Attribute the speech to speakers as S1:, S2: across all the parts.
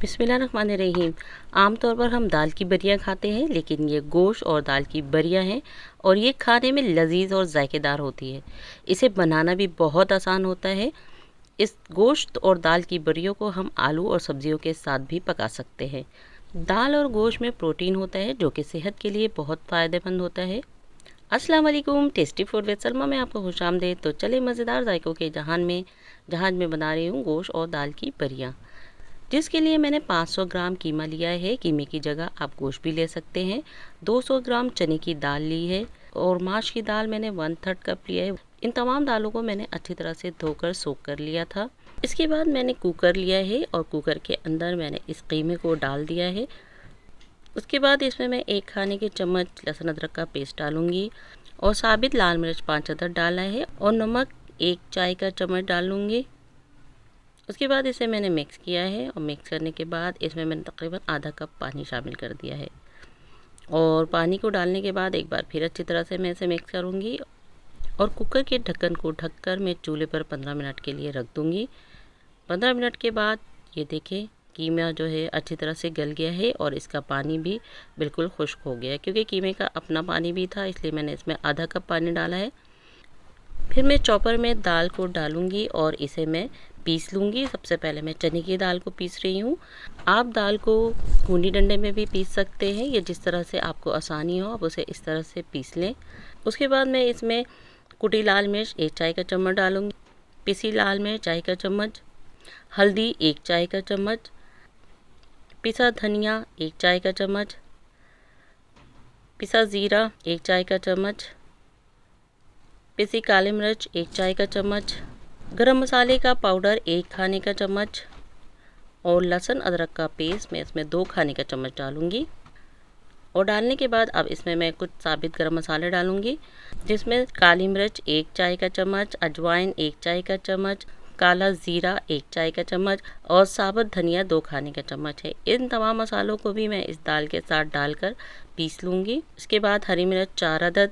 S1: बिस्मिल्लाहिर्रहमानिर्रहीम। आम तौर पर हम दाल की बरियां खाते हैं, लेकिन ये गोश्त और दाल की बरियां हैं और ये खाने में लजीज और जायकेदार होती है। इसे बनाना भी बहुत आसान होता है। इस गोश्त और दाल की बरियों को हम आलू और सब्जियों के साथ भी पका सकते हैं। दाल और गोश्त में प्रोटीन होता है जो कि सेहत के लिए बहुत फ़ायदेमंद होता है। अस्सलाम वालेकुम, टेस्टी फूड विद सलमा में आपको खुशामदीद। तो चले मज़ेदार जायकों के जहान में बना रही हूँ गोश्त और दाल की बरियां, जिसके लिए मैंने 500 ग्राम कीमा लिया है। कीमे की जगह आप गोश्त भी ले सकते हैं। 200 ग्राम चने की दाल ली है और माश की दाल मैंने 1/3 कप लिया है। इन तमाम दालों को मैंने अच्छी तरह से धोकर सोख कर लिया था। इसके बाद मैंने कुकर लिया है और कुकर के अंदर मैंने इस कीमे को डाल दिया है। उसके बाद इसमें मैं 1 खाने के चम्मच लहसुन अदरक का पेस्ट डालूंगी और साबित लाल मिर्च 5 अदद डाला है और नमक 1 चाय का चम्मच डालूंगी। उसके बाद इसे मैंने मिक्स किया है और मिक्स करने के बाद इसमें मैंने तकरीबन आधा कप पानी शामिल कर दिया है और पानी को डालने के बाद एक बार फिर अच्छी तरह से मैं इसे मिक्स करूँगी और कुकर के ढक्कन को ढककर मैं चूल्हे पर 15 मिनट के लिए रख दूँगी। 15 मिनट के बाद ये देखें कीमा जो है अच्छी तरह से गल गया है और इसका पानी भी बिल्कुल खुश्क हो गया है, क्योंकि कीमे का अपना पानी भी था, इसलिए मैंने इसमें आधा कप पानी डाला है। फिर मैं चॉपर में दाल को डालूंगी और इसे मैं पीस लूँगी। सबसे पहले मैं चने की दाल को पीस रही हूँ। आप दाल को खूनी डंडे में भी पीस सकते हैं, ये जिस तरह से आपको आसानी हो आप उसे इस तरह से पीस लें। उसके बाद मैं इसमें कुटी लाल मिर्च 1 चाय का चम्मच डालूँगी, पिसी लाल मिर्च चाय का चम्मच, हल्दी 1 चाय का चम्मच, पिसा धनिया 1 चाय का चम्मच, पिसा ज़ीरा 1 चाय का चम्मच, पिसी काली मिर्च 1 चाय का चम्मच, गरम मसाले का पाउडर 1 खाने का चम्मच और लहसुन अदरक का पेस्ट मैं इसमें 2 खाने का चम्मच डालूंगी। और डालने के बाद अब इसमें मैं कुछ साबित गरम मसाले डालूंगी, जिसमें काली मिर्च 1 चाय का चम्मच, अजवाइन 1 चाय का चम्मच, काला ज़ीरा 1 चाय का चम्मच और साबुत धनिया 2 खाने का चम्मच है। इन तमाम मसालों को भी मैं इस दाल के साथ डालकर पीस लूँगी। इसके बाद हरी मिर्च 4 अदद,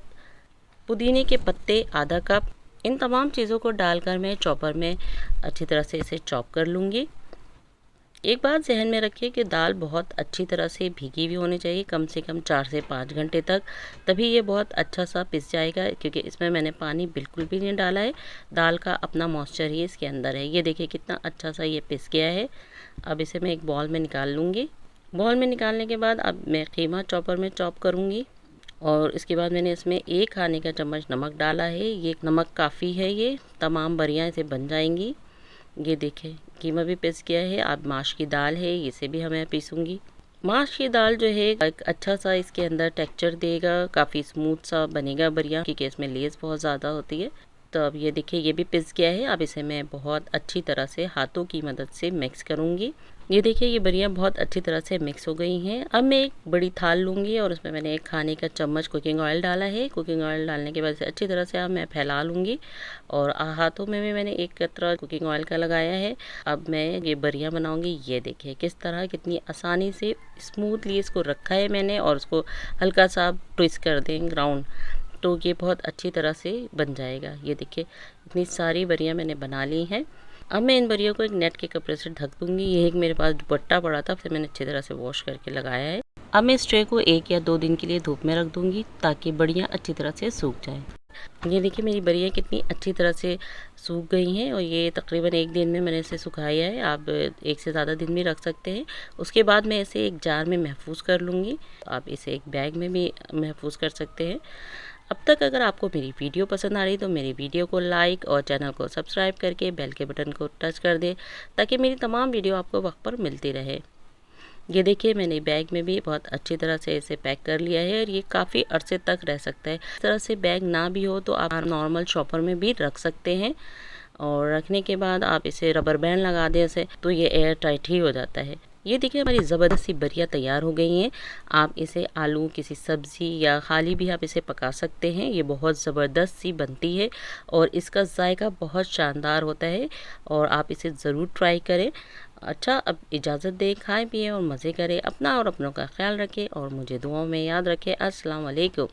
S1: पुदीने के पत्ते आधा कप, इन तमाम चीज़ों को डालकर मैं चॉपर में अच्छी तरह से इसे चॉप कर लूँगी। एक बात जहन में रखिए कि दाल बहुत अच्छी तरह से भीगी भी होनी चाहिए, कम से कम 4 से 5 घंटे तक, तभी ये बहुत अच्छा सा पिस जाएगा, क्योंकि इसमें मैंने पानी बिल्कुल भी नहीं डाला है। दाल का अपना मॉइस्चर ही इसके अंदर है। ये देखिए कितना अच्छा सा ये पिस गया है। अब इसे मैं एक बॉल में निकाल लूँगी। बॉल में निकालने के बाद अब मैं कीमा चॉपर में चॉप करूँगी और इसके बाद मैंने इसमें 1 खाने का चम्मच नमक डाला है। ये नमक काफ़ी है, ये तमाम बरियां इसे बन जाएंगी। ये देखें कीमा भी पिस गया है। अब माश की दाल है, इसे भी हमें पीसूंगी। माश की दाल जो है एक अच्छा सा इसके अंदर टेक्सचर देगा, काफ़ी स्मूथ सा बनेगा बरियां, क्योंकि इसमें लेस बहुत ज़्यादा होती है। तो अब ये देखिए ये भी पिस गया है। अब इसे मैं बहुत अच्छी तरह से हाथों की मदद से मिक्स करूँगी। ये देखिए ये बरियां बहुत अच्छी तरह से मिक्स हो गई हैं। अब मैं एक बड़ी थाल लूँगी और उसमें मैंने 1 खाने का चम्मच कुकिंग ऑयल डाला है। कुकिंग ऑयल डालने के बाद से अच्छी तरह से अब मैं फैला लूँगी और हाथों में भी मैंने 1 कतरा कुकिंग ऑयल का लगाया है। अब मैं ये बरियां बनाऊँगी। ये देखिए किस तरह कितनी आसानी से स्मूथली इसको रखा है मैंने और उसको हल्का सा ट्विस्ट कर दें राउंड, तो ये बहुत अच्छी तरह से बन जाएगा। ये देखिए इतनी सारी बरियां मैंने बना ली हैं। अब मैं इन बरियों को एक नेट के कपड़े से ढक दूंगी। ये एक मेरे पास दुपट्टा पड़ा था, फिर मैंने अच्छी तरह से वॉश करके लगाया है। अब मैं इस ट्रे को 1 या 2 दिन के लिए धूप में रख दूंगी ताकि बरियां अच्छी तरह से सूख जाएं। ये देखिए मेरी बरियां कितनी अच्छी तरह से सूख गई हैं और ये तकरीबन 1 दिन में मैंने इसे सुखाया है। आप 1 से ज़्यादा दिन भी रख सकते हैं। उसके बाद मैं इसे एक जार में महफूज कर लूँगी। आप इसे एक बैग में भी महफूज कर सकते हैं। अब तक अगर आपको मेरी वीडियो पसंद आ रही तो मेरी वीडियो को लाइक और चैनल को सब्सक्राइब करके बेल के बटन को टच कर दें, ताकि मेरी तमाम वीडियो आपको वक्त पर मिलती रहे। ये देखिए मैंने बैग में भी बहुत अच्छी तरह से इसे पैक कर लिया है और ये काफ़ी अरसे तक रह सकता है। इस तरह से बैग ना भी हो तो आप नॉर्मल शॉपर में भी रख सकते हैं और रखने के बाद आप इसे रबर बैंड लगा दें इसे, तो ये एयर टाइट ही हो जाता है। ये देखिए हमारी ज़बरदस्त सी बरियां तैयार हो गई हैं। आप इसे आलू किसी सब्ज़ी या खाली भी आप इसे पका सकते हैं। ये बहुत ज़बरदस्त सी बनती है और इसका जायका बहुत शानदार होता है और आप इसे ज़रूर ट्राई करें। अच्छा अब इजाज़त दें, खाएं पिएं और मज़े करें। अपना और अपनों का ख्याल रखें और मुझे दुआओं में याद रखें। अस्सलाम वालेकुम।